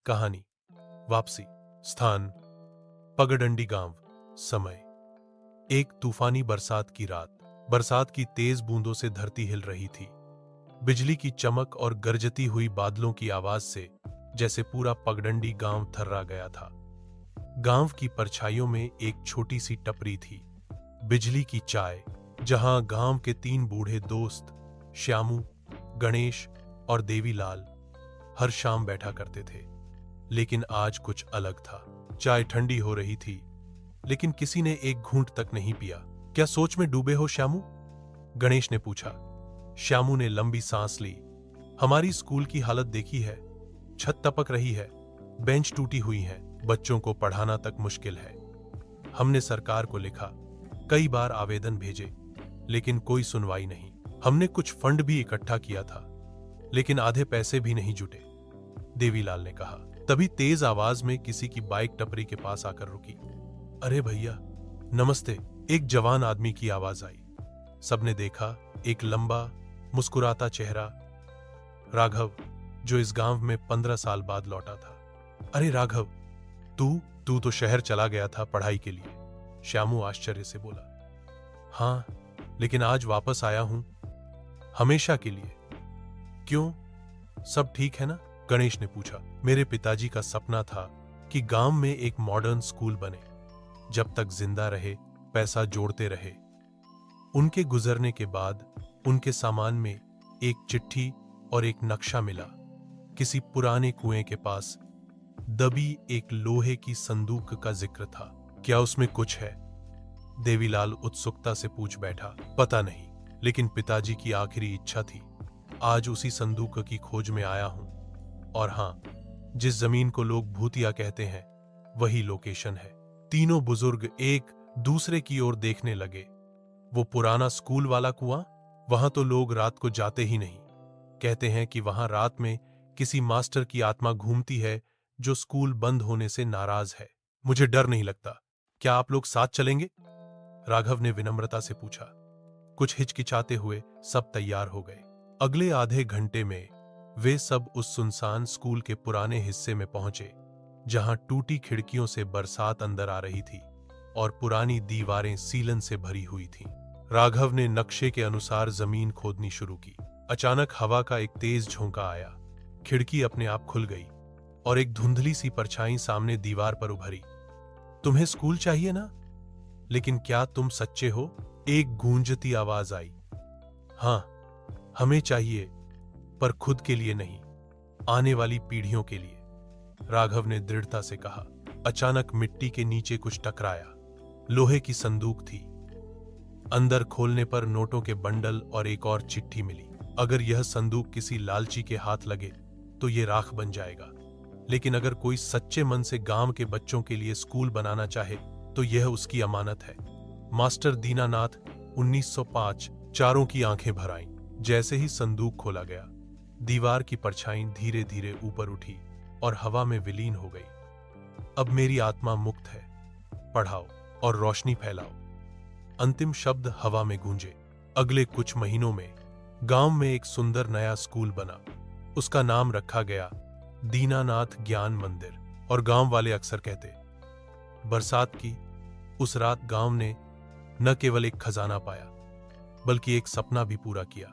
कहानी वापसी। स्थान पगडंडी गांव। समय एक तूफानी बरसात की रात। बरसात की तेज बूंदों से धरती हिल रही थी। बिजली की चमक और गरजती हुई बादलों की आवाज से जैसे पूरा पगडंडी गांव थर्रा गया था। गांव की परछाइयों में एक छोटी सी टपरी थी, बिजली की चाय, जहां गांव के 3 बूढ़े दोस्त श्यामू, गणेश और देवीलाल हर शाम बैठा करते थे। लेकिन आज कुछ अलग था। चाय ठंडी हो रही थी, लेकिन किसी ने एक घूंट तक नहीं पिया। क्या सोच में डूबे हो श्यामू? गणेश ने पूछा। श्यामू ने लंबी सांस ली। हमारी स्कूल की हालत देखी है, छत टपक रही है, बेंच टूटी हुई हैं, बच्चों को पढ़ाना तक मुश्किल है। हमने सरकार को लिखा, कई बार आवेदन भेजे, लेकिन कोई सुनवाई नहीं। हमने कुछ फंड भी इकट्ठा किया था, लेकिन आधे पैसे भी नहीं जुटे, देवीलाल ने कहा। तभी तेज आवाज में किसी की बाइक टपरी के पास आकर रुकी। अरे भैया, नमस्ते, एक जवान आदमी की आवाज आई। सबने देखा, एक लंबा मुस्कुराता चेहरा, राघव, जो इस गांव में 15 साल बाद लौटा था। अरे राघव, तू तो शहर चला गया था पढ़ाई के लिए, श्यामू आश्चर्य से बोला। हाँ, लेकिन आज वापस आया हूं, हमेशा के लिए। क्यों, सब ठीक है ना? गणेश ने पूछा। मेरे पिताजी का सपना था कि गांव में एक मॉडर्न स्कूल बने। जब तक जिंदा रहे, पैसा जोड़ते रहे। उनके गुजरने के बाद उनके सामान में एक चिट्ठी और एक नक्शा मिला। किसी पुराने कुएं के पास दबी एक लोहे की संदूक का जिक्र था। क्या उसमें कुछ है? देवीलाल उत्सुकता से पूछ बैठा। पता नहीं, लेकिन पिताजी की आखिरी इच्छा थी। आज उसी संदूक की खोज में आया हूं। और हां, जिस जमीन को लोग भूतिया कहते हैं, वही लोकेशन है। तीनों बुजुर्ग एक दूसरे की ओर देखने लगे। वो पुराना स्कूल वाला कुआं? वहां तो लोग रात को जाते ही नहीं। कहते हैं कि वहां रात में किसी मास्टर की आत्मा घूमती है जो स्कूल बंद होने से नाराज है। मुझे डर नहीं लगता। क्या आप लोग साथ चलेंगे? राघव ने विनम्रता से पूछा। कुछ हिचकिचाते हुए सब तैयार हो गए। अगले आधे घंटे में वे सब उस सुनसान स्कूल के पुराने हिस्से में पहुंचे, जहां टूटी खिड़कियों से बरसात अंदर आ रही थी और पुरानी दीवारें सीलन से भरी हुई थीं। राघव ने नक्शे के अनुसार जमीन खोदनी शुरू की। अचानक हवा का एक तेज झोंका आया। खिड़की अपने आप खुल गई और एक धुंधली सी परछाई सामने दीवार पर उभरी। तुम्हें स्कूल चाहिए ना? लेकिन क्या तुम सच्चे हो? एक गूंजती आवाज आई। हां, हमें चाहिए, पर खुद के लिए नहीं, आने वाली पीढ़ियों के लिए, राघव ने दृढ़ता से कहा। अचानक मिट्टी के नीचे कुछ टकराया। लोहे की संदूक थी। अंदर खोलने पर नोटों के बंडल और एक और चिट्ठी मिली। अगर यह संदूक किसी लालची के हाथ लगे तो यह राख बन जाएगा, लेकिन अगर कोई सच्चे मन से गांव के बच्चों के लिए स्कूल बनाना चाहे तो यह उसकी अमानत है। मास्टर दीनानाथ, 1905। चारों की आंखें भर आईं। जैसे ही संदूक खोला गया, दीवार की परछाई धीरे धीरे ऊपर उठी और हवा में विलीन हो गई। अब मेरी आत्मा मुक्त है, पढ़ाओ और रोशनी फैलाओ। अंतिम शब्द हवा में गूंजे। अगले कुछ महीनों में गांव में एक सुंदर नया स्कूल बना। उसका नाम रखा गया दीनानाथ ज्ञान मंदिर। और गांव वाले अक्सर कहते, बरसात की उस रात गांव ने न केवल एक खजाना पाया, बल्कि एक सपना भी पूरा किया।